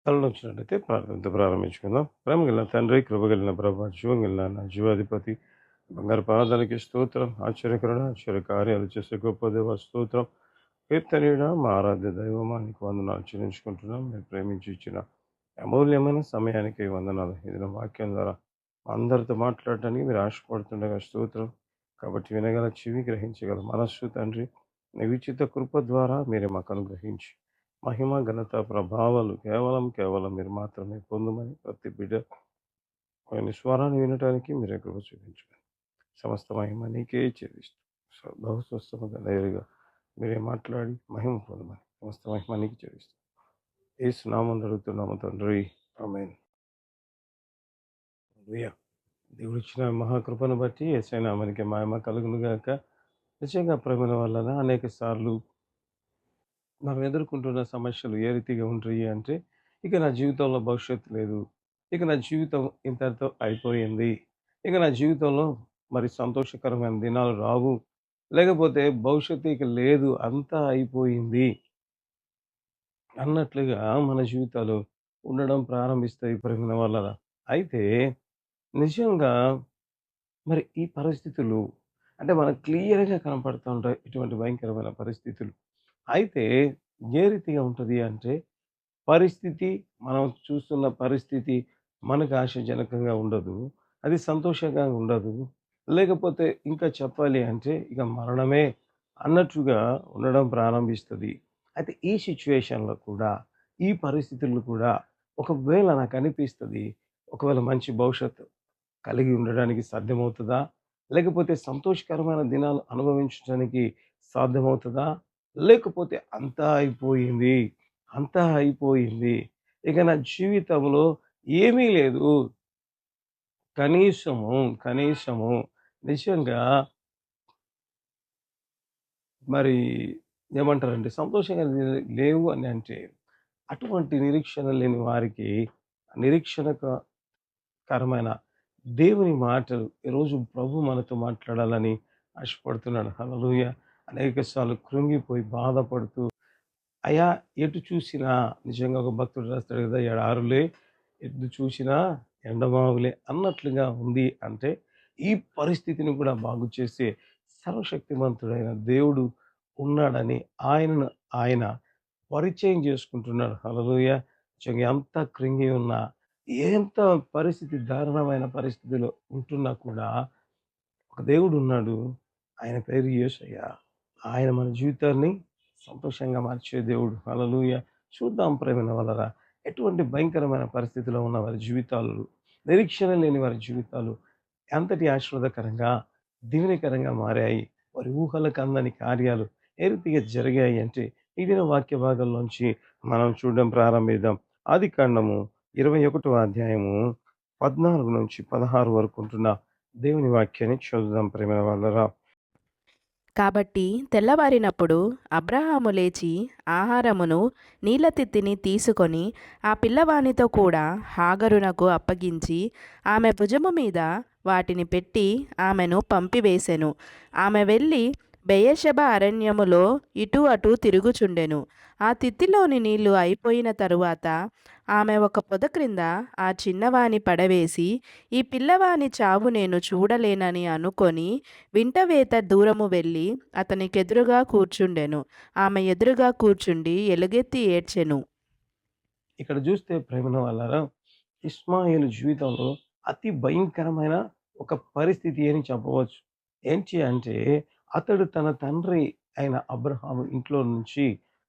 తలనొచ్చినట్టయితే ప్రార్థనతో ప్రారంభించుకుందాం. ప్రేమగల తండ్రి, కృపగలిగిన ప్రభా, జీవంగలిగిన నా జీవాధిపతి, బంగారు పాదాలకి స్తోత్రం. ఆశ్చర్యకరుడ, ఆశ్చర్య కార్యాలు చేసే గొప్ప దేవ స్తోత్రం. కీర్తనీయుడ, మా ఆరాధ్య దైవమా, నీకు వందనాలు చెల్లించుకుంటున్నాం. మీరు ప్రేమించి ఇచ్చిన అమూల్యమైన సమయానికి వందనాలు. ఇది వాక్యం ద్వారా అందరితో మాట్లాడటానికి మీరు ఆశపడుతుండగా స్తోత్రం. కాబట్టి వినగల చెవి, గ్రహించగల మనస్సు తండ్రి, నీ విచిత్ర కృప ద్వారా మీరే మాకు అనుగ్రహించి మహిమ, ఘనత, ప్రభావాలు కేవలం మీరు మాత్రమే పొందమని ప్రతి బిడ్డ ఆయన స్వరాన్ని వినటానికి మీరే కృప చూపించమని సమస్త మహిమ నీకే చెల్లిస్తూ బహుస్వస్థముగా నేరుగా మీరే మాట్లాడి మహిమ పొందమని సమస్త మహిమ నీకు చెల్లిస్తూ యేసు నామమున అడుగుతున్నాము తండ్రి, ఆమేన్. హల్లెలూయా. దేవుడు ఇచ్చిన మహాకృపను బట్టి యేసయ్య నామానికి మహిమ కలుగును గాక. నిజంగా ప్రేమల వలన అనేక సార్లు మనం ఎదుర్కొంటున్న సమస్యలు ఏ రీతిగా ఉంటాయి అంటే, ఇక నా జీవితంలో భవిష్యత్తు లేదు. ఇక నా జీవితం ఇంతటితో అయిపోయింది. ఇక నా జీవితంలో మరి సంతోషకరమైన దినాలు రావు. లేకపోతే భవిష్యత్తు ఇక లేదు. అంతా అయిపోయింది అన్నట్లుగా మన జీవితాలు ఉండడం ప్రారంభిస్తాయి ప్రేమ వల్ల. అయితే నిజంగా మరి ఈ పరిస్థితులు అంటే మనకు క్లియర్‌గా కనపడుతూ ఉంటాయి ఇటువంటి భయంకరమైన పరిస్థితులు. అయితే ఏ రీతిగా ఉంటది అంటే పరిస్థితి, మనం చూస్తున్న పరిస్థితి మనకు ఆశాజనకంగా ఉండదు. అది సంతోషంగా ఉండదు. లేకపోతే ఇంకా చెప్పాలి అంటే ఇక మరణమే అన్నట్టుగా ఉండడం ప్రారంభిస్తది. అయితే ఈ సిట్యుయేషన్‌లో కూడా, ఈ పరిస్థితుల్లో కూడా ఒకవేళ నాకనిపిస్తది, ఒకవేళ మంచి భవిష్యత్తు కలిగి ఉండడానికి సాధ్యమవుతదా? లేకపోతే సంతోషకరమైన దినాలు అనుభవించడానికి సాధ్యమవుతదా? లేకపోతే అంతా అయిపోయింది. అంతా అయిపోయింది. ఇక నా జీవితంలో ఏమీ లేదు. కనీసము నిజంగా మరి ఏమంటారంటే సంతోషంగా లేవు అని అంటే, అటువంటి నిరీక్షణ లేని వారికి నిరీక్షణకరమైన దేవుని మాటలు ఈరోజు ప్రభు మనతో మాట్లాడాలని ఆశపడుతున్నాడు. హల్లెలూయా. అనేక సార్లు కృంగిపోయి బాధపడుతూ అయ్యా ఎటు చూసినా నిజంగా ఒక భక్తుడు రాస్తాడు కదా! ఎడారులే ఎటు చూసినా ఎండమావులే అన్నట్లుగా ఉంది అంటే, ఈ పరిస్థితిని కూడా బాగు చేసే సర్వశక్తిమంతుడైన దేవుడు ఉన్నాడని ఆయనను ఆయన పరిచయం చేసుకుంటున్నాడు. హల్లెలూయా. నిజంగా ఎంత కృంగి ఉన్నా, ఎంత పరిస్థితి దారుణమైన పరిస్థితిలో ఉంటున్నా కూడా ఒక దేవుడున్నాడు. ఆయన పేరు యేసయ్య. ఆయన మన జీవితాన్ని సంతోషంగా మార్చే దేవుడు. హల్లెలూయా. చూద్దాం ప్రేమైన వాళ్ళరా, ఎటువంటి భయంకరమైన పరిస్థితిలో ఉన్న వారి జీవితాలు, నిరీక్షణ లేని వారి జీవితాలు ఎంతటి ఆశీర్వాదకరంగా, దీవెనకరంగా మారాయి. వారి ఊహలకు అందని కార్యాలు ఏ రీతిగా జరిగాయి అంటే, ఈ దిన వాక్య భాగంలోంచి మనం చూడడం ప్రారంభిద్దాం. ఆదికాండము 21వ అధ్యాయము 14-16 వరకు ఉంటున్న దేవుని వాక్యాన్ని చదువుదాం ప్రేమైన వాళ్ళరా. కాబట్టి తెల్లవారినప్పుడు అబ్రాహాము లేచి ఆహారమును నీళ్ళ తిత్తిని తీసుకొని ఆ పిల్లవానితో కూడా హాగరునకు అప్పగించి ఆమె భుజము మీద వాటిని పెట్టి ఆమెను పంపివేసెను. ఆమె వెళ్ళి బెయేర్షెబా అరణ్యములో ఇటు అటు తిరుగుచుండెను. ఆ తిత్తిలోని నీళ్లు అయిపోయిన తరువాత ఆమె ఒక పొద క్రింద ఆ చిన్నవాని పడవేసి, ఈ పిల్లవాని చావు నేను చూడలేనని అనుకొని వింటవేత దూరము వెళ్ళి అతనికెదురుగా కూర్చుండెను. ఆమె ఎదురుగా కూర్చుండి ఎలుగెత్తి ఏడ్చెను. ఇక్కడ చూస్తే ప్రేమైన వాళ్ళారా, ఇష్మాయేలు జీవితంలో అతి భయంకరమైన ఒక పరిస్థితి అని చెప్పవచ్చు. ఏంటి అంటే, అతడు తన తండ్రి అయిన అబ్రహాము ఇంట్లో నుంచి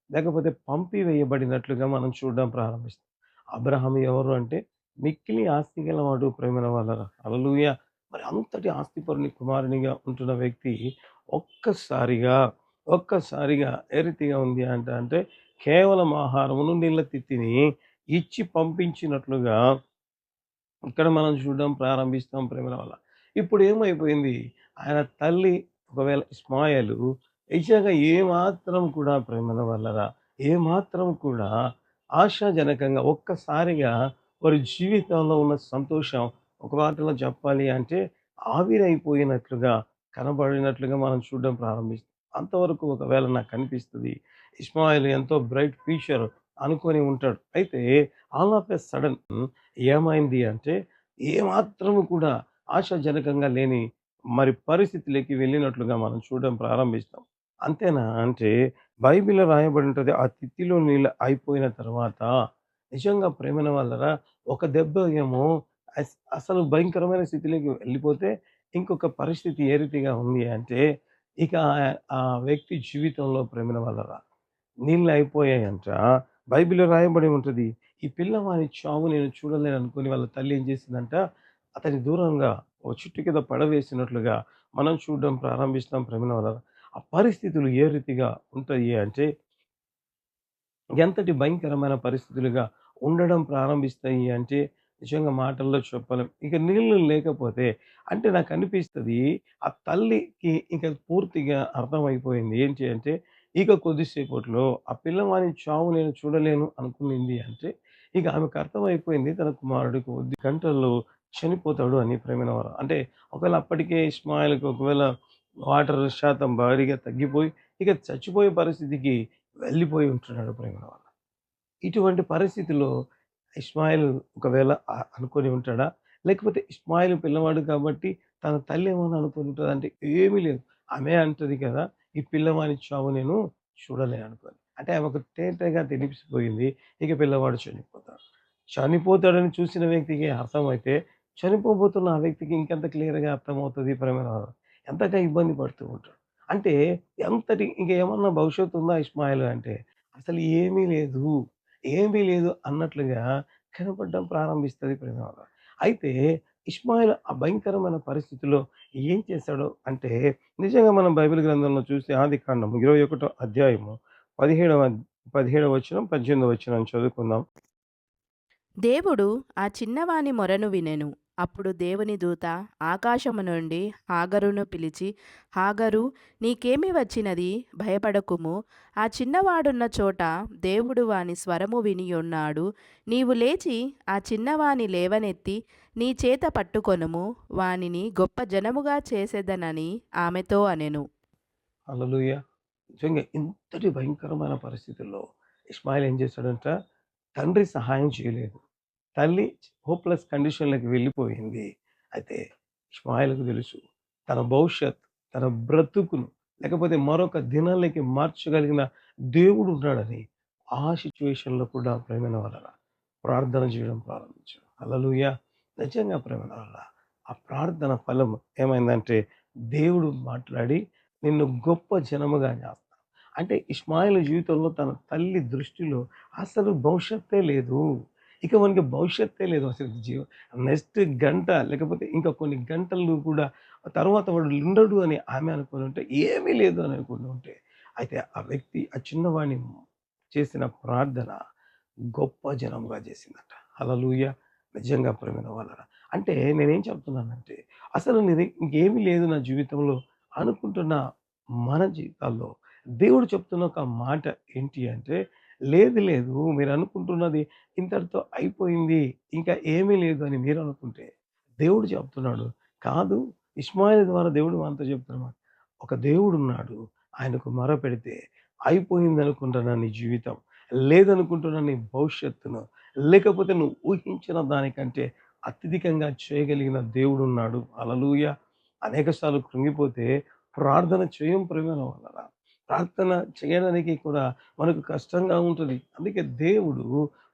లేకపోతే పంపివేయబడినట్లుగా మనం చూడడం ప్రారంభిస్తాం. అబ్రహాము ఎవరు అంటే మిక్కిలి ఆస్తి గలవాడు ప్రేమైన వాళ్ళారా. హల్లెలూయా. మరి అంతటి ఆస్తిపరుని కుమారునిగా ఉంటున్న వ్యక్తి ఒక్కసారిగా ఒక్కసారిగా ఏ రీతిగా ఉంది అంటే కేవలం ఆహారమును నీళ్ళ తిత్తిని ఇచ్చి పంపించినట్లుగా ఇక్కడ మనం చూడడం ప్రారంభిస్తాం ప్రేమల వల్ల. ఇప్పుడు ఏమైపోయింది? ఆయన తల్లి ఒకవేళ ఇస్మాయేలు నిజంగా ఏమాత్రం కూడా ప్రేమల వల్లరా, ఏమాత్రం కూడా ఆశాజనకంగా ఒక్కసారిగా వారి జీవితంలో ఉన్న సంతోషం ఒక మాటలో చెప్పాలి అంటే ఆవిరైపోయినట్లుగా కనబడినట్లుగా మనం చూడడం ప్రారంభిస్తాం. అంతవరకు ఒకవేళ నాకు కనిపిస్తది. ఇస్మాయిల్ ఎంతో బ్రైట్ ఫ్యూచర్ అనుకొని ఉంటాడు. అయితే ఆల్ ఆఫ్ ఎ సడన్ ఏమైంది అంటే ఏమాత్రము కూడా ఆశాజనకంగా లేని మరి పరిస్థితిలోకి వెళ్ళినట్లుగా మనం చూడడం ప్రారంభిస్తాం. అంతేనా? అంటే బైబిల్‌లో రాయబడి ఉంటది. ఆ తిత్తిలో నీళ్ళు అయిపోయిన తర్వాత నిజంగా ప్రేమైన వాళ్ళరా ఒక దెబ్బ ఏమో అసలు భయంకరమైన స్థితిలోకి వెళ్ళిపోతే ఇంకొక పరిస్థితి ఏ రీతిగా ఉంది అంటే ఇక ఆ వ్యక్తి జీవితంలో ప్రేమైన వాళ్ళరా నీళ్ళు అయిపోయాయంట. బైబిల్‌లో రాయబడి ఉంటది. ఈ పిల్లవాని చావు నేను చూడలేననుకోని వాళ్ళ తల్లి ఏం చేసిందంట, అతని దూరంగా ఓ చెట్టు కింద పడవేసినట్లుగా మనం చూడడం ప్రారంభిస్తాం ప్రేమైన వాళ్ళరా. ఆ పరిస్థితులు ఏ రీతిగా ఉంటాయి అంటే ఎంతటి భయంకరమైన పరిస్థితులుగా ఉండడం ప్రారంభిస్తాయి అంటే నిజంగా మాటల్లో చెప్పలేం. ఇక నీళ్ళు లేకపోతే అంటే నాకనిపిస్తది ఆ తల్లికి ఇంక పూర్తిగా అర్థమైపోయింది. ఏంటి అంటే ఇక కొద్దిసేపట్లో ఆ పిల్లవాని చావు నేను చూడలేను అనుకునింది అంటే ఇక ఆమెకు అర్థమైపోయింది తన కుమారుడు కొద్ది గంటల్లో చనిపోతాడు అని ప్రేమైనవారు. అంటే ఒకవేళ అప్పటికే ఇష్మాయిల్‌కి ఒకవేళ వాటర్ శాతం భారీగా తగ్గిపోయి ఇక చచ్చిపోయే పరిస్థితికి వెళ్ళిపోయి ఉంటున్నాడు ప్రేమైనవారు. ఇటువంటి పరిస్థితిలో ఇష్మాయిల్ ఒకవేళ అనుకోని ఉంటాడా? లేకపోతే ఇష్మాయిల్ పిల్లవాడు కాబట్టి తన తల్లి ఏమన్నా అనుకోని ఉంటదంటే ఏమీ లేదు. ఆమె అంటది కదా! ఈ పిల్లవాని చావు నేను చూడలేననుకోని. అంటే ఆమెకు తేటగా తెలిసిపోయింది. ఇక పిల్లవాడు చనిపోతాడు. చనిపోతాడని చూసిన వ్యక్తికి అర్థమైతే, చనిపోబోతున్న ఆ వ్యక్తికి ఇంకెంత క్లియర్‌గా అర్థమవుతది ప్రేమైన ఎంతగా ఇబ్బంది పడుతూ ఉంటాడు. అంటే ఎంతటి ఇంకేమన్నా భవిష్యత్తు ఉందా ఇష్మాయిల్ అంటే, అసలు ఏమీ లేదు. ఏమీ లేదు అన్నట్లుగా కనపడడం ప్రారంభిస్తది ప్రేమలో. అయితే ఇష్మాయిల్ ఆ భయంకరమైన పరిస్థితిలో ఏం చేశాడో అంటే నిజంగా మనం బైబిల్ గ్రంథంలో చూస్తే ఆదికాండం 21 అధ్యాయము 17వ వచనం, 18వ వచనం చదువుకుందాం. దేవుడు ఆ చిన్నవాని మొరను వినెను. అప్పుడు దేవుని దూత ఆకాశము నుండి హాగరును పిలిచి, హాగరు, నీకేమి వచ్చినది? భయపడకుము. ఆ చిన్నవాడున్న చోట దేవుడు వాని స్వరము వినియున్నాడు. నీవు లేచి ఆ చిన్నవాని లేవనెత్తి నీ చేత పట్టుకొనుము. వానిని గొప్ప జనముగా చేసేదనని ఆమెతో అనెను. హల్లెలూయా! నిజంగా ఇంతటి భయంకరమైన పరిస్థితుల్లో ఇష్మాయిల్ ఏం చేశాడంట, తండ్రి సహాయం చేయలేదు. తల్లి హోప్‌లెస్ కండిషన్‌లోకి వెళ్ళిపోయింది. అయితే ఇష్మాయిల్‌కు తెలుసు. తన భవిష్యత్, తన బ్రతుకును లేకపోతే మరొక దినాలకి మార్చగలిగిన దేవుడు ఉన్నాడని ఆ సిట్యుయేషన్‌లో కూడా ప్రేమైన వాళ్ళరా ప్రార్థన చేయడం ప్రారంభించాడు. హల్లెలూయా! నిజంగా ప్రేమైన వాళ్ళ ఆ ప్రార్థన ఫలం ఏమైందంటే దేవుడు మాట్లాడి నిన్ను గొప్ప జనముగా చేస్తా. అంటే ఇష్మాయిల్ జీవితంలో తన తల్లి దృష్టిలో అసలు భవిష్యత్తే లేదు. ఇక మనకి భవిష్యత్తే లేదు అసలు నెక్స్ట్ గంట లేకపోతే ఇంకా కొన్ని గంటలు కూడా తర్వాత వాడు ఉండడు అని ఆమె అనుకుని ఉంటే ఏమీ లేదు అని అనుకుని ఉంటే అయితే ఆ వ్యక్తి ఆ చిన్నవాడిని చేసిన ప్రార్థన గొప్ప జనముగా చేసిందట. హల్లెలూయా! నిజంగా ప్రియమైన వాళ్ళరా! అంటే నేనేం చెప్తున్నానంటే అసలు నీది ఇంకేమీ లేదు నా జీవితంలో అనుకుంటున్న మన జీవితాల్లో దేవుడు చెప్తున్న ఒక మాట ఏంటి అంటే, లేదు లేదు మీరనుకుంటున్నది ఇంతటితో అయిపోయింది. ఇంకా ఏమీ లేదు అని మీరనుకుంటే, దేవుడు చెప్తున్నాడు, కాదు ఇష్మాయేలు ద్వారా దేవుడు మనతో చెప్తున్నమాట. ఒక దేవుడున్నాడు. ఆయనకు మొరపెడితే అయిపోయిందనుకుంటున్న నీ జీవితం, లేదనుకుంటున్న నీ భవిష్యత్తును, లేకపోతే నువ్వు ఊహించిన దానికంటే అత్యధికంగా చేయగలిగిన దేవుడున్నాడు. హల్లెలూయా! అనేక సార్లు కృంగిపోతే ప్రార్థన చేయం ప్రియమైన వాళ్ళరా. ప్రార్థన చేయడానికి కూడా మనకు కష్టంగా ఉంటది. అందుకే దేవుడు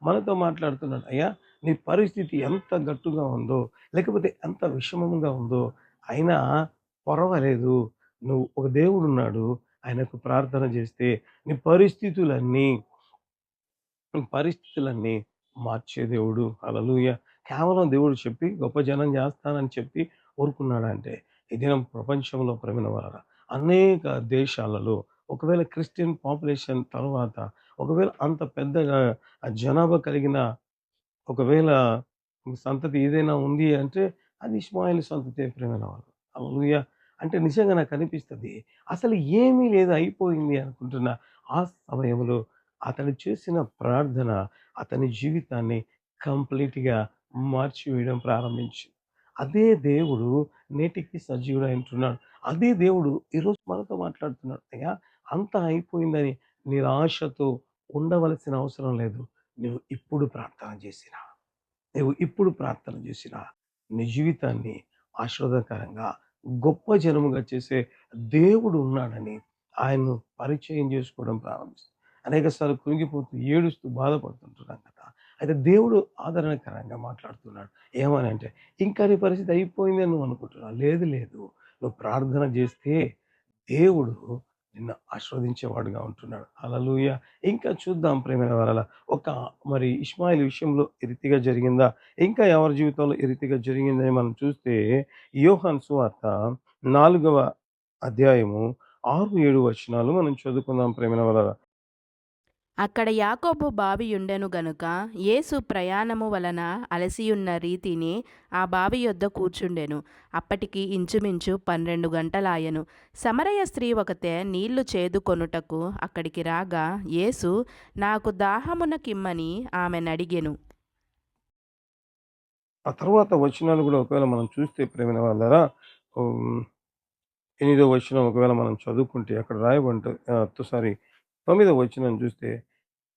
మనతో మాట్లాడుతున్నాడు. అయ్యా! నీ పరిస్థితి ఎంత గట్టుగా ఉందో, లేకపోతే ఎంత విషమంగా ఉందో, అయినా పర్వాలేదు. నువ్వు ఒక దేవుడున్నాడు. ఆయనకు ప్రార్థన చేస్తే నీ పరిస్థితులన్నీ మార్చే దేవుడు. హల్లెలూయా! కేవలం దేవుడు చెప్పి గొప్ప జనం చేస్తానని చెప్పి ఊరుకున్నాడంటే, ఈ దినం ప్రపంచంలో ప్రేమైన వారా అనేక దేశాలలో ఒకవేళ క్రిస్టియన్ పాపులేషన్ తర్వాత ఒకవేళ అంత పెద్దగా జనాభా కలిగిన ఒకవేళ సంతతి ఏదైనా ఉంది అంటే అది ఇష్మాయేలు సంతతే ప్రియమైన వాళ్ళు. హల్లెలూయా! అంటే నిజంగా నాకనిపిస్తది. అసలు ఏమీ లేదు అయిపోయింది అనుకుంటున్న ఆ సమయంలో అతను చేసిన ప్రార్థన అతని జీవితాన్ని కంప్లీట్‌గా మార్చివేయడం ప్రారంభించింది. అదే దేవుడు నేటికి సజీవుడై ఉంటున్నాడు. అదే దేవుడు ఈరోజు మనతో మాట్లాడుతున్నాడు. అయ్యా! అంతా అయిపోయిందని నిరాశతో ఉండవలసిన అవసరం లేదు. నువ్వు ఇప్పుడు ప్రార్థన చేసినా, నువ్వు ఇప్పుడు ప్రార్థన చేసినా నీ జీవితాన్ని ఆశీర్వాదకరంగా, గొప్ప జనముగా చేసే దేవుడు ఉన్నాడని ఆయన్ను పరిచయం చేసుకోవడం ప్రారంభిస్తాం. అనేక సార్లు కృంగిపోతూ, ఏడుస్తూ బాధపడుతుంటున్నాం కదా! అయితే దేవుడు ఆదరణకరంగా మాట్లాడుతున్నాడు. ఏమని అంటే, ఇంకా నీ పరిస్థితి అయిపోయిందని నువ్వు అనుకుంటున్నావు. లేదు, లేదు. నువ్వు ప్రార్థన చేస్తే దేవుడు నిన్ను ఆశీర్వదించేవాడుగా ఉంటున్నాడు. హల్లెలూయా! ఇంకా చూద్దాం ప్రియమైన వారలా. ఒక మరి ఇష్మాయేలు విషయంలో ఈ రీతిగా జరిగిందా? ఇంకా ఎవరి జీవితంలో ఈ రీతిగా జరిగిందని మనం చూస్తే, యోహాను సువార్త 4వ అధ్యాయము 6, 7 వచనాలు మనం చదువుకుందాం ప్రియమైన వారలా. అక్కడ యాకోబు బావియుండెను గనుక యేసు ప్రయాణము వలన అలసియున్న రీతిని ఆ బావి యొద్ద కూర్చుండెను. అప్పటికి ఇంచుమించు 12 గంటలాయెను. సమరయ స్త్రీ ఒకతే నీళ్లు చేదుకొనుటకు అక్కడికి రాగా యేసు నాకు దాహమునకిమ్మని ఆమెనడిగెను. ఆ తర్వాత వచనాలు కూడా ఒకవేళ మనం చూస్తే ప్రియమైన వాళ్ళారా, హ్మ్, 8వ వచనం ఒకవేళ మనం చదువుకుంటే అక్కడ సారీ 9వ వచనం చూస్తే,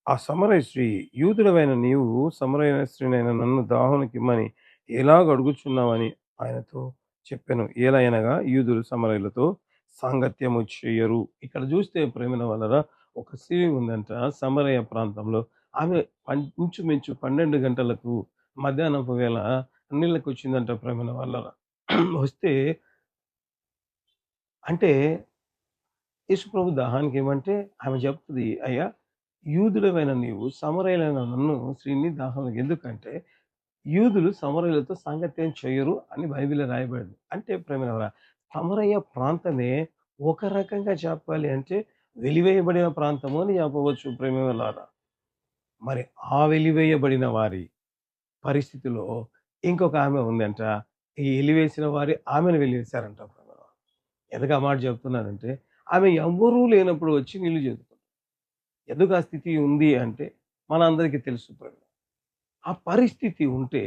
ఆ సమరయ స్త్రీ, యూదుడవైన నీవు సమరయ స్త్రీనైన నన్ను దాహమునకిమ్మని ఎలాగ అడుగుచున్నావని ఆయనతో చెప్పెను. ఏలయనగా యూదులు సమరయులతో సాంగత్యము చెయ్యరు. ఇక్కడ చూస్తే ప్రేమైన వాళ్ళరా, ఒక స్త్రీ ఉందంట సమరయ ప్రాంతంలో. ఆమె ఇంచుమించు 12 గంటలకు మధ్యాహ్నపు వేళ నీళ్ళకొచ్చిందంట ప్రేమైన వాళ్ళరా. వస్తే అంటే యేసుప్రభు దాహానికి ఏమంటే ఆమె చెప్తది, "అయ్యా, యూదుడవైన నీవు సమరయులైన నన్ను స్త్రీని దాహమునకు" ఎందుకంటే యూదులు సమరయులతో సాంగత్యం చేయరు అని బైబిల్‌లో రాయబడింది. అంటే ప్రేమైనవరా, సమరయ ప్రాంతమే ఒక రకంగా చెప్పాలి అంటే వెలివేయబడిన ప్రాంతము అని చెప్పవచ్చు ప్రేమికులారా. మరి ఆ వెలివేయబడిన వారి పరిస్థితిలో ఇంకొక ఆమె ఉందంట. ఈ ఎలివేసిన వారి ఆమెను వెలివేశారంట ప్రేమికులారా. ఎందుకు ఆ మాట చెప్తున్నానంటే, ఆమె ఎవ్వరూ లేనప్పుడు వచ్చి నీళ్లు చేదుకుంది. ఎందుకు ఆ స్థితి ఉంది అంటే మనందరికీ తెలుసు ప్రేమ. ఆ పరిస్థితి ఉంటే,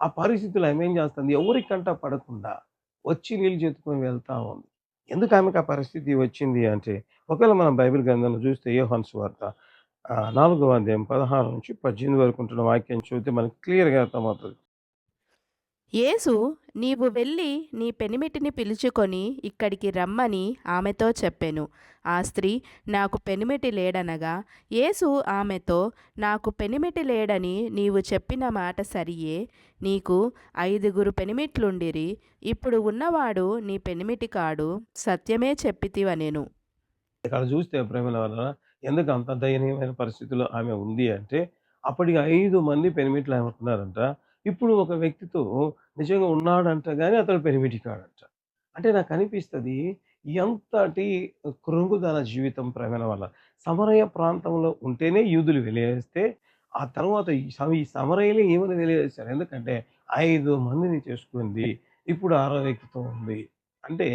ఆ పరిస్థితిలో ఆమేం జేస్తుంది, ఎవరి కంట పడకుండా వచ్చి నీళ్ళు చేతుకొని వెళ్తా ఉంది. ఎందుకు ఆమెకు ఆ పరిస్థితి వచ్చింది అంటే, ఒకవేళ మనం బైబిల్ గ్రంథంలో చూస్తే యోహాను సువార్త 4వ అధ్యాయం 16-18 వరకు ఉంటున్న వాక్యం చదివితే మనకు క్లియర్‌గా అర్థమవుతది. యేసు నీవు వెళ్ళి నీ పెనిమిటిని పిలుచుకొని ఇక్కడికి రమ్మని ఆమెతో చెప్పెను. ఆ స్త్రీ నాకు పెనిమిటి లేడనగా యేసు ఆమెతో నాకు పెనిమిటి లేడని నీవు చెప్పిన మాట సరియే. నీకు 5 పెనిమిట్లుండిరి. ఇప్పుడు ఉన్నవాడు నీ పెనిమిటి కాడు. సత్యమే చెప్పితివనెను. ఇక్కడ చూస్తే ప్రేమల వలన ఎందుకు అంత దయనీయమైన పరిస్థితిలో ఆమె ఉంది అంటే, అప్పటికి 5 మంది పెనిమిట్లు ఆమెకున్నారంట. ఇప్పుడు ఒక వ్యక్తితో నిజంగా ఉన్నాడంట గాని అతడు పెనిమిటి కాడంట. అంటే నాకనిపిస్తది ఎంతటి కృంగుదల జీవితం ప్రేమల వల్ల. సమరయ ప్రాంతంలో ఉంటేనే యూదులు వెలివేస్తే, ఆ తర్వాత ఈ సమరయులే ఈమెను వెలివేశారు. ఎందుకంటే 5 మందిని చేసుకుంది. ఇప్పుడు ఆరో వ్యక్తితో ఉంది. అంటే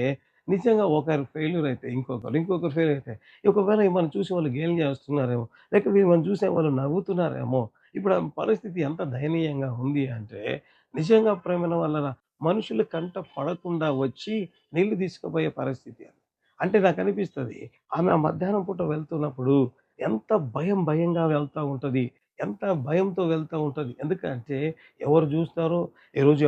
నిజంగా ఒకరు ఫెయిల్యూర్ అయితే ఇంకొకరు ఫెయిల్ అయితే, ఒకవేళ మనం చూసి వాళ్ళు గేలి చేస్తున్నారేమో, లేక వీళ్ళని చూసి వాళ్ళు నవ్వుతున్నారేమో. ఇప్పుడు ఆ పరిస్థితి ఎంత దయనీయంగా ఉంది అంటే, నిజంగా ప్రేమల వల్ల మనుషుల కంట పడకుండా వచ్చి నీళ్లు తీసుకుపోయే పరిస్థితి అది. అంటే నాకనిపిస్తది, ఆమె ఆ మధ్యాహ్నం పూట వెళ్తున్నప్పుడు ఎంత భయంగా వెళ్తా ఉంటది. ఎంత భయంతో వెళ్తా ఉంటది. ఎందుకంటే ఎవరు చూస్తారో, ఈరోజు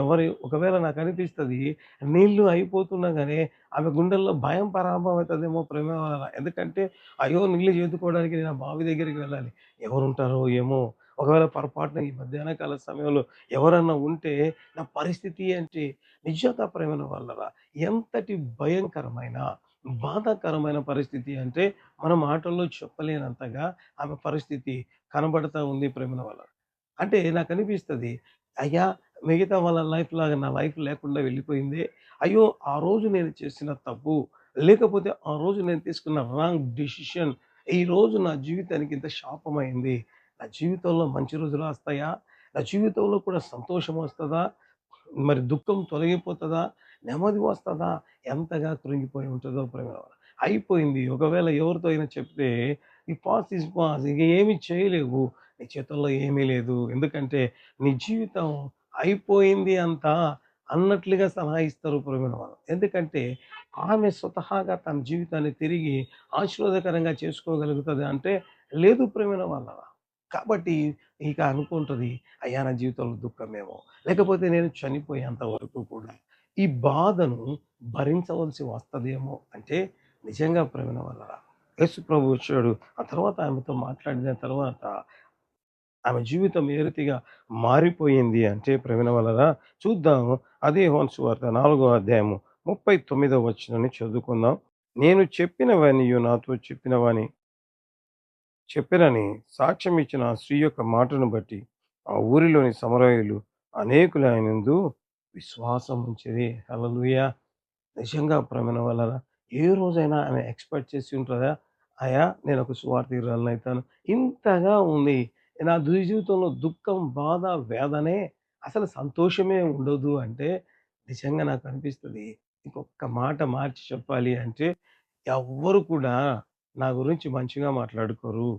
ఒకవేళ నాకనిపిస్తది నీళ్ళు అయిపోతున్నా గాని ఆమె గుండెల్లో భయం ప్రారంభమవుతదేమో ప్రేమ వలన. ఎందుకంటే, అయ్యో! నీళ్ళు చేదుకోవడానికి నేను ఆ బావి దగ్గరికి వెళ్ళాలి. ఎవరుంటారో ఏమో! ఒకవేళ పొరపాటున ఈ మధ్యాహ్న కాల సమయంలో ఎవరన్నా ఉంటే నా పరిస్థితి ఏంటి? నిజంగా ప్రేమల వల్లరా ఎంతటి భయంకరమైన, బాధాకరమైన పరిస్థితి అంటే, మన మాటల్లో చెప్పలేనంతగా ఆమె పరిస్థితి కనబడతా ఉంది ప్రేమల వల్ల. అంటే నాకనిపిస్తది, అయ్యా! మిగతా వాళ్ళ లైఫ్ లాగా నా లైఫ్ లేకుండా వెళ్ళిపోయిందే. అయ్యో! ఆ రోజు నేను చేసిన తప్పు, లేకపోతే ఆ రోజు నేను తీసుకున్న రాంగ్ డెసిషన్ ఈరోజు నా జీవితానికి ఇంత శాపమైంది. నా జీవితంలో మంచి రోజులు వస్తాయా? నా జీవితంలో కూడా సంతోషం వస్తదా? మరి దుఃఖం తొలగిపోతదా? నెమ్మది వస్తదా? ఎంతగా కృంగిపోయి ఉంటదో ప్రేమ. అయిపోయింది. ఒకవేళ ఎవరితో అయినా చెప్తే, ఈ పాస్ట్ ఈజ్ పాస్ట్. ఇక ఏమి చేయలేవు. నీ చేతుల్లో ఏమీ లేదు. ఎందుకంటే నీ జీవితం అయిపోయింది అంతా అన్నట్లుగా సలహా ఇస్తారు ప్రేమైన వాళ్ళు. ఎందుకంటే ఆమె స్వతహాగా తన జీవితాన్ని తిరిగి ఆశీర్వాదకరంగా చేసుకోగలుగుతది అంటే లేదు ప్రేమైన వాళ్ళరా. కాబట్టి ఇక అనుకుంటది, అయ్యా నా జీవితంలో దుఃఖమేమో, లేకపోతే నేను చనిపోయేంత వరకు కూడా ఈ బాధను భరించవలసి వస్తదేమో అంటే నిజంగా ప్రేమైన వాళ్ళరా. యేసు ప్రభు వచ్చాడు. ఆ తర్వాత ఆమెతో మాట్లాడిన తర్వాత ఆమె జీవితం ఏ రీతిగా మారిపోయింది అంటే ప్రేమైన వాళ్ళరా చూద్దాం. అదే యోహాను సువార్త 4వ అధ్యాయము 39వ వచనాన్ని చదువుకుందాం. నేను చెప్పినవనియు నాతో చెప్పినని సాక్ష్యం ఇచ్చిన ఆ స్త్రీ యొక్క మాటను బట్టి ఆ ఊరిలోని సమరయులు అనేకులు ఆయనందు విశ్వాసం ఉంచిరి. హల్లెలూయా! నిజంగా ప్రేమైన వాళ్ళరా ఏ రోజైనా ఆమె ఎక్స్‌పెక్ట్ చేసి ఉంటదా? అయ్యా నేనొక సువార్తికురాలినైతాను. ఇంతగా ఉంది. నా జీవితంలో దుఃఖం, బాధ, వేదనే అసలు సంతోషమే ఉండదు అంటే నిజంగా నాకు అనిపిస్తది. ఇంకొక్క మాట మార్చి చెప్పాలి అంటే ఎవ్వరు కూడా నా గురించి మంచిగా మాట్లాడుకోరు.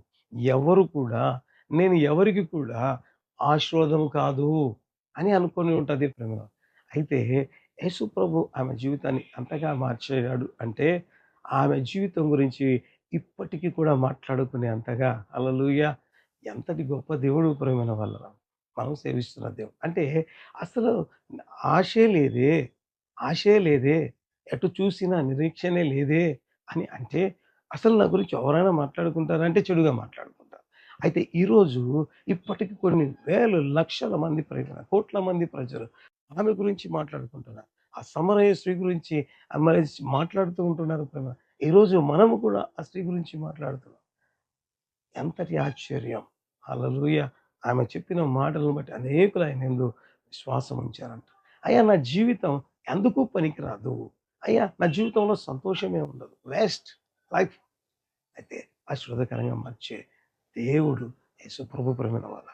ఎవరు కూడా నేను ఎవరికి కూడా ఆశీర్వాదం కాదు అని అనుకోని ఉంటది ప్రేమ. అయితే యేసు ప్రభు ఆమె జీవితాన్ని అంతగా మార్చేయగాడు అంటే, ఆమె జీవితం గురించి ఇప్పటికి కూడా మాట్లాడుకునే అంతగా హల్లెలూయా! ఎంతటి గొప్ప దేవుడు ప్రేమైన వాళ్ళం. మనం సేవిస్తున్న దేవుడు. అంటే అసలు ఆశే లేదే, ఆశే లేదే, ఎటు చూసినా నిరీక్షణే లేదే అని అంటే, అసలు నా గురించి ఎవరైనా మాట్లాడుకుంటారా అంటే చెడుగా మాట్లాడుకుంటారు. అయితే ఈరోజు ఇప్పటికి కొన్ని వేలు, లక్షల మంది ప్రజలు, కోట్ల మంది ప్రజలు ఆమె గురించి మాట్లాడుకుంటున్నారు. ఆ సమరయ స్త్రీ గురించి మరి మాట్లాడుతూ ఉంటున్నారు ప్రేమ. ఈరోజు మనము కూడా ఆ స్త్రీ గురించి మాట్లాడుతున్నాం. ఎంతటి ఆశ్చర్యం! హల్లెలూయా! ఆమె చెప్పిన మాటలను బట్టి అనేకులు ఆయన యందు విశ్వాసం ఉంచారంట. అయ్యా! నా జీవితం ఎందుకు పనికిరాదు. అయ్యా! నా జీవితంలో సంతోషమే ఉండదు. Waste life. అయితే ఆశీర్వాదకరంగా మార్చే దేవుడు యేసు ప్రభు ప్రేమైన వాళ్ళ.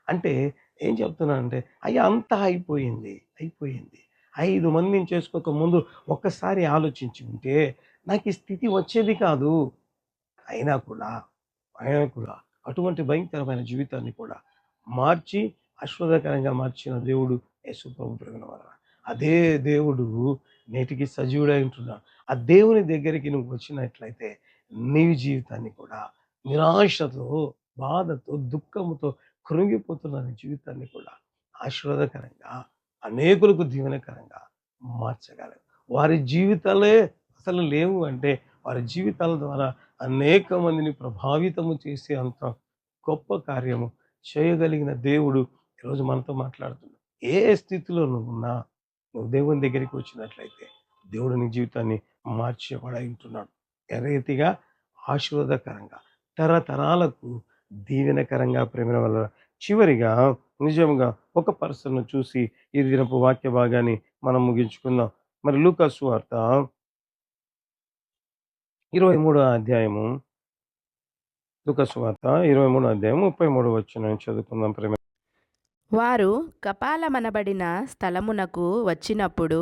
అంటే ఏం చెప్తున్నానంటే, అయ్యా! అంతా అయిపోయింది. అయిపోయింది. 5 మందిని చేసుకోక ముందు ఒక్కసారి ఆలోచించి ఉంటే నాకు ఈ స్థితి వచ్చేది కాదు. అయినా కూడా, అయినా కూడా అటువంటి భయంకరమైన జీవితాన్ని కూడా మార్చి ఆశీర్వాదకరంగా మార్చిన దేవుడు యేసు ప్రభు ప్రేమైన వారా. అదే దేవుడు నేటికి సజీవుడై ఉంటున్నాడు. ఆ దేవుని దగ్గరికి నువ్వు వచ్చినట్లయితే నీ జీవితాన్ని కూడా నిరాశతో, బాధతో, దుఃఖముతో కృంగిపోతున్న నీ జీవితాన్ని కూడా ఆశీర్వాదకరంగా, అనేకులకు దీవెనకరంగా మార్చగలరు. వారి జీవితాలే అసలు లేవు అంటే వారి జీవితాల ద్వారా అనేక మందిని ప్రభావితము చేసే అంత గొప్ప కార్యము చేయగలిగిన దేవుడు ఈరోజు మనతో మాట్లాడుతున్నాడు. ఏ స్థితిలో నువ్వున్నా నువ్వు దేవుని దగ్గరికి వచ్చినట్లయితే దేవుడు నీ జీవితాన్ని మార్చేవాడై ఉంటున్నాడు. ఏ రీతిగా ఆశీర్వాదకరంగా తరతరాలకు దీవెనకరంగా ప్రేమ వల్ల చివరిగా నిజంగా ఒక పర్సన్‌ను చూసి ఈ దినపు వాక్య భాగాన్ని మనం ముగించుకుందాం. మరి లూకా సువార్త 23 అధ్యాయము లూకా సువార్త 23 అధ్యాయం 33 వచనం చదువుకుందాం ప్రేమ. వారు కపాలమనబడిన స్థలమునకు వచ్చినప్పుడు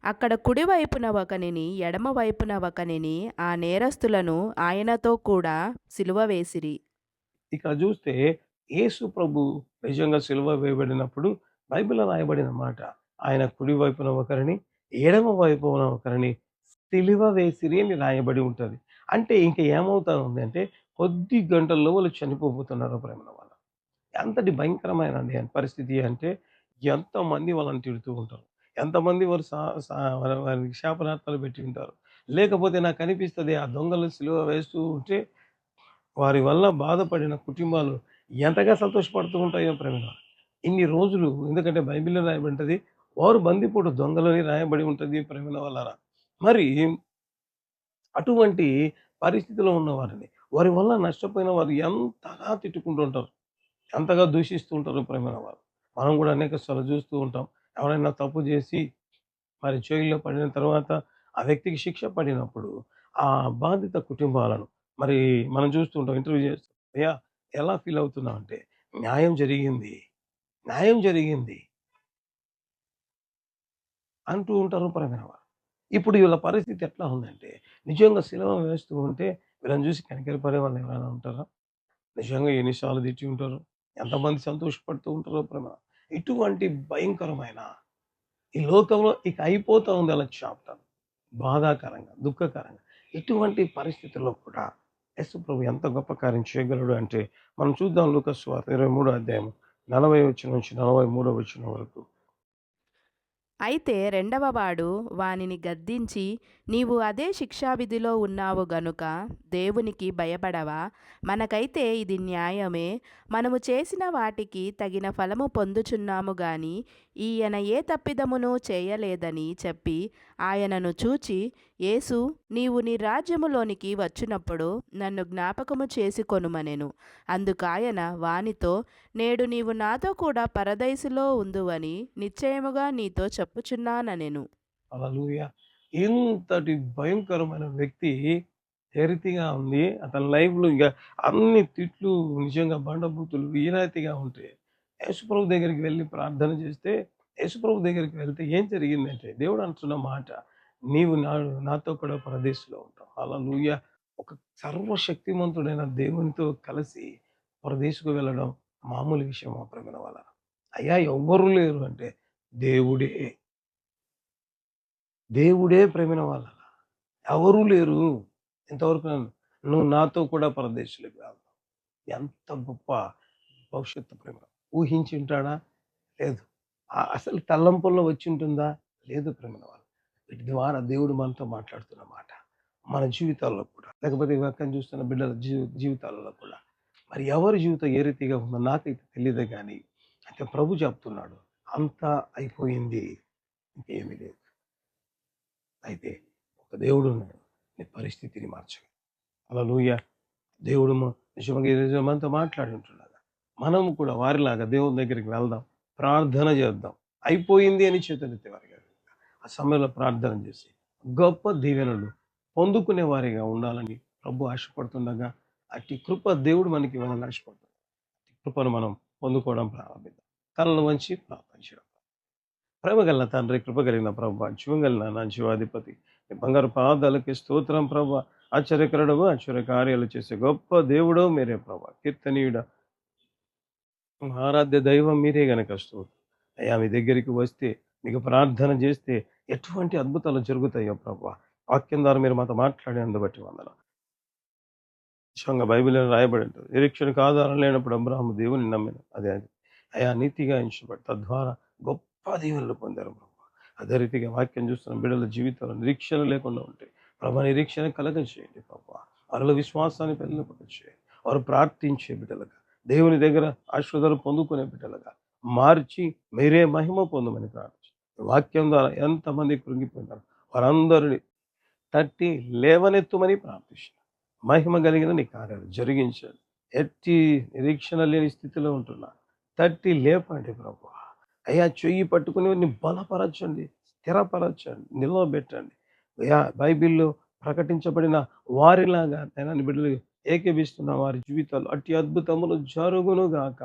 అక్కడ కుడివైపున ఒకనిని ఎడమవైపున ఒకనిని ఆ నేరస్తులను ఆయనతో కూడా సిలువ వేసిరి. ఇక్కడ చూస్తే యేసు ప్రభు నిజంగా సిలువ వేయబడినప్పుడు బైబిల్‌లో రాయబడిన మాట. ఆయన కుడి వైపున ఒకరిని, ఎడమ వైపున ఒకరిని సిలువ వేసిరి అని రాయబడి ఉంటది. అంటే ఇంక ఏమవుతా ఉంది అంటే కొద్ది గంటల్లో వాళ్ళు చనిపోబోతున్నారు ప్రేమల వల్ల. ఎంతటి భయంకరమైనది పరిస్థితి అంటే ఎంతమంది వాళ్ళని తిడుతూ ఉంటారు. ఎంతమంది వారు సా సా వారికి శాపనార్థాలు పెట్టి ఉంటారు. లేకపోతే నాకనిపిస్తది ఆ దొంగలు సిలువ వేస్తూ ఉంటే వారి వల్ల బాధపడిన కుటుంబాలు ఎంతగా సంతోషపడుతూ ఉంటాయో ప్రేమలో. ఇన్ని రోజులు ఎందుకంటే బైబిల్‌లో రాయబడి ఉంటది. వారు బందిపోటు దొంగలని రాయబడి ఉంటది ప్రేమల వల్లారా. మరి అటువంటి పరిస్థితిలో ఉన్నవారిని, వారి వల్ల నష్టపోయిన వారు ఎంతగా తిట్టుకుంటూ ఉంటారు. ఎంతగా దూషిస్తూ ఉంటారు ప్రేమైన వారు. మనం కూడా అనేక సార్లు చూస్తూ ఉంటాం. ఎవరైనా తప్పు చేసి మరి జైల్లో పడిన తర్వాత ఆ వ్యక్తికి శిక్ష పడినప్పుడు ఆ బాధిత కుటుంబాలను మరి మనం చూస్తూ ఉంటాం. ఇంటర్వ్యూ చేస్తూ అయ్యా! ఎలా ఫీల్ అవుతున్నావు అంటే న్యాయం జరిగింది. న్యాయం జరిగింది అంటూ ఉంటారు ప్రేమైన వారు. ఇప్పుడు వీళ్ళ పరిస్థితి ఎట్లా ఉందంటే నిజంగా సిలువ వేస్తూ ఉంటే వీళ్ళని చూసి కనికరపడే వాళ్ళు ఎవరైనా ఉంటారా? నిజంగా ఎన్ని సార్లు తిట్టి ఉంటారు. ఎంతమంది సంతోషపడుతూ ఉంటారో ప్రేమ. ఇటువంటి భయంకరమైన ఈ లోకంలో ఇక అయిపోతా ఉంది అలా చాప్టర్. బాధాకరంగా, దుఃఖకరంగా. ఇటువంటి పరిస్థితుల్లో కూడా యేసు ప్రభు ఎంత గొప్ప కార్యం చేయగలడు అంటే మనం చూద్దాం లూకాసు సువార్త 23వ అధ్యాయం 40 వచనం నుంచి 43వ వచనం వరకు. అయితే రెండవవాడు వానిని గద్దించి, నీవు అదే శిక్షావిధిలో ఉన్నావు గనుక దేవునికి భయపడవా? మనకైతే ఇది న్యాయమే. మనము చేసిన వాటికి తగిన ఫలము పొందుచున్నాము గాని ఈయన ఏ తప్పిదమును చేయలేదని చెప్పి ఆయనను చూచి, యేసు, నీవు నీ రాజ్యములోనికి వచ్చినప్పుడు నన్ను జ్ఞాపకము చేసుకొనుమనెను. అందుకాయన వానితో, నేడు నీవు నాతో కూడా పరదైసులో ఉందువని నిశ్చయముగా నీతో చెప్పుచున్నానెను. హల్లెలూయా! ఇంతటి భయంకరమైన వ్యక్తి ధైర్యతిగా ఉంది. అతని లైఫ్‌లో ఇక అన్ని తిట్లు నిజంగా బండబూతులు వీరాయితీగా ఉంటే, యేసుప్రభు దగ్గరికి వెళ్లి ప్రార్థన చేస్తే, యేసుప్రభు దగ్గరికి వెళ్తే ఏం జరిగిందంటే, దేవుడు అంటున్న మాట, నీవు నాతో కూడా పరదేశంలో ఉంటావు. హల్లెలూయా! ఒక సర్వశక్తిమంతుడైన దేవునితో కలిసి పరదేశకు వెళ్ళడం మామూలు విషయమా ప్రియమైన వాళ్ళారా? అయ్యా ఎవ్వరు లేరు అంటే దేవుడే. దేవుడే ప్రేమైన వాళ్ళ ఎవరూ లేరు. ఇంతవరకు నువ్వు నాతో కూడా పరదేశులకు వెళ్తావు. ఎంత గొప్ప భవిష్యత్తు ప్రేమ. ఊహించి ఉంటాడా? లేదు. అసలు తలంపుల్లో వచ్చి ఉంటుందా? లేదు ప్రేమైన వాళ్ళు. వీటి ద్వారా దేవుడు మనతో మాట్లాడుతున్న మాట. మన జీవితాల్లో కూడా, లేకపోతే ఈ పక్కన చూస్తున్న బిడ్డల జీవితాలలో కూడా. మరి ఎవరి జీవితం ఏ రీతిగా ఉందో నాకైతే తెలీదు గానీ, అయితే ప్రభు చెప్తున్నాడు. అంతా అయిపోయింది. ఇంకేమీ లేదు. అయితే ఒక దేవుడు ఉన్నాడు. నీ పరిస్థితిని మార్చగలడు. హల్లెలూయా! దేవుడు నిజంగా ఈరోజు మనతో మాట్లాడి ఉంటున్నాడు. మనం కూడా వారిలాగా దేవుని దగ్గరికి వెళ్దాం. ప్రార్థన చేద్దాం. అయిపోయింది అని చేతులెత్తే వారిగా ఆ సమయంలో ప్రార్థన చేసి గొప్ప దీవెనలు పొందుకునే వారిగా ఉండాలని ప్రభు ఆశపడుతుండగా అట్టి కృప దేవుడు మనకి ఇవ్వాలని ఆశపడుతుంది. అట్టి కృపను మనం పొందుకోవడం ప్రారంభిద్దాం. తలలు వంచి ప్రార్థన చేయడం. ప్రేమ కలిగిన తండ్రి, కృప కలిగిన ప్రభు, జీవం కలిగిన నా జీవాధిపతి, నీ బంగారు పాదాలకి స్తోత్రం ప్రభు. ఆశ్చర్యకరుడవు, ఆశ్చర్య కార్యాలు చేసే గొప్ప దేవుడు మీరే ప్రభు. కీర్తనీయుడ, ఆరాధ్య దైవం మీరే గనక స్తోత్రం. అయ్యా మీ దగ్గరికి వస్తే, మీకు ప్రార్థన చేస్తే ఎటువంటి అద్భుతాలు జరుగుతాయో ప్రభు. వాక్యం ద్వారా మీరు మాతో మాట్లాడేందు బట్టి వందనాలు. నిజంగా బైబిల్లో రాయబడి ఉంటుంది. నిరీక్షణకు ఆధారం లేనప్పుడు అబ్రాహాము దేవుని నమ్మిన అదే అది అయా నీతిగా ఎంచబడి తద్వారా గొప్ప దీవెనలు పొందారు ప్రభు. అదే రీతిగా వాక్యం చూస్తున్న బిడ్డల జీవితంలో నిరీక్షణ లేకుండా ఉంటే ప్రభు నిరీక్షణ కలగ చేయండి ప్రభు. వారిలో విశ్వాసాన్ని పెళ్ళపక చేయండి. వారు ప్రార్థించే బిడ్డలుగా, దేవుని దగ్గర ఆశీర్వాదాలు పొందుకునే బిడ్డలుగా మార్చి మీరే మహిమ పొందమని ప్రార్థించి వాక్యం ద్వారా ఎంతమంది కృంగిపోయినారు వారందరినీ తట్టి లేవనెత్తుమని ప్రార్థించారు. మహిమ కలిగిన నీ కార్యాలు జరిగించండి. ఎట్టి నిరీక్షణ లేని స్థితిలో ఉంటున్నా తట్టి లేపండి ప్రభు. అయ్యా చెయ్యి పట్టుకుని నీ బలపరచండి, స్థిరపరచండి, నిలవబెట్టండి. అయ్యా బైబిల్లో ప్రకటించబడిన వారిలాగా నేను బిడ్డలు ఏకీభిస్తున్న వారి జీవితాలు అట్టి అద్భుతములు జరుగునుగాక.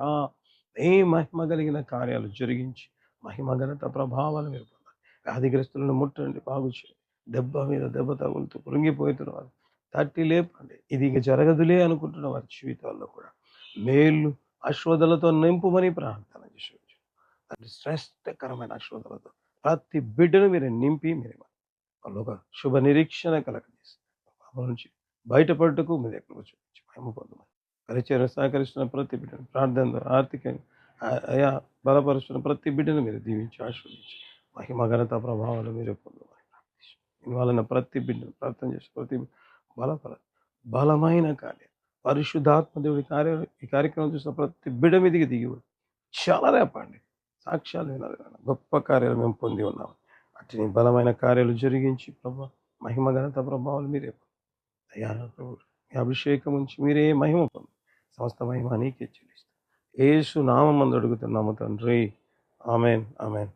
ఏ మహిమ కలిగిన కార్యాలు జరిగించి మహిమ ఘనత ప్రభావాలు మీరు పొందాలి. వ్యాధిగ్రస్తులను ముట్టండి, బాగు చేయండి. దెబ్బ మీద దెబ్బ తగులుతూ కృంగిపోతున్న వారు తట్టి లేపండి. ఇది ఇక జరగదులే అనుకుంటున్న వారి జీవితాల్లో కూడా మేలు ఆశీర్వాదాలతో నింపుమని ప్రార్థన చేసి శ్రేష్టకరమైన ఆశీర్వాదాలతో ప్రతి బిడ్డను మీరు నింపి మీరు వాళ్ళు ఒక శుభ నిరీక్షణ కలగజేసి పాపం నుంచి బయటపడటకు మీ దగ్గర చూపించి మహిమ పొందమని పరిచయం సహకరిస్తున్న ప్రతి బిడ్డను ప్రార్థన ద్వారా ఆర్థికంగా అయా బలపరుస్తున్న ప్రతి బిడ్డను మీరు దీవించి ఆశీర్వదించి మహిమ ఘనత ప్రభావాలు మీరు పొందమని ప్రార్థించి ఇవాళ ప్రతి బిడ్డను ప్రార్థన చేసి ప్రతి బలమైన కార్యం పరిశుద్ధాత్మ దేవుడి ఈ కార్యక్రమం చూసిన ప్రతి బిడ్డ మీదికి దిగి చాలా రేపండి సాక్ష్యాలు వినాలి. గొప్ప కార్యాలు మేము పొంది ఉన్నాం. అటు బలమైన కార్యాలు జరిగించి ప్రభు మహిమ ఘనత ప్రభావాలు మీరే అయ్యా ప్రభు మీ అభిషేకం ఉంచి మీరే మహిమ పొంది సమస్త మహిమ నీకే చెల్లిస్తాం. యేసు నామమందు అడుగుతున్నాము తండ్రి. Amen, amen.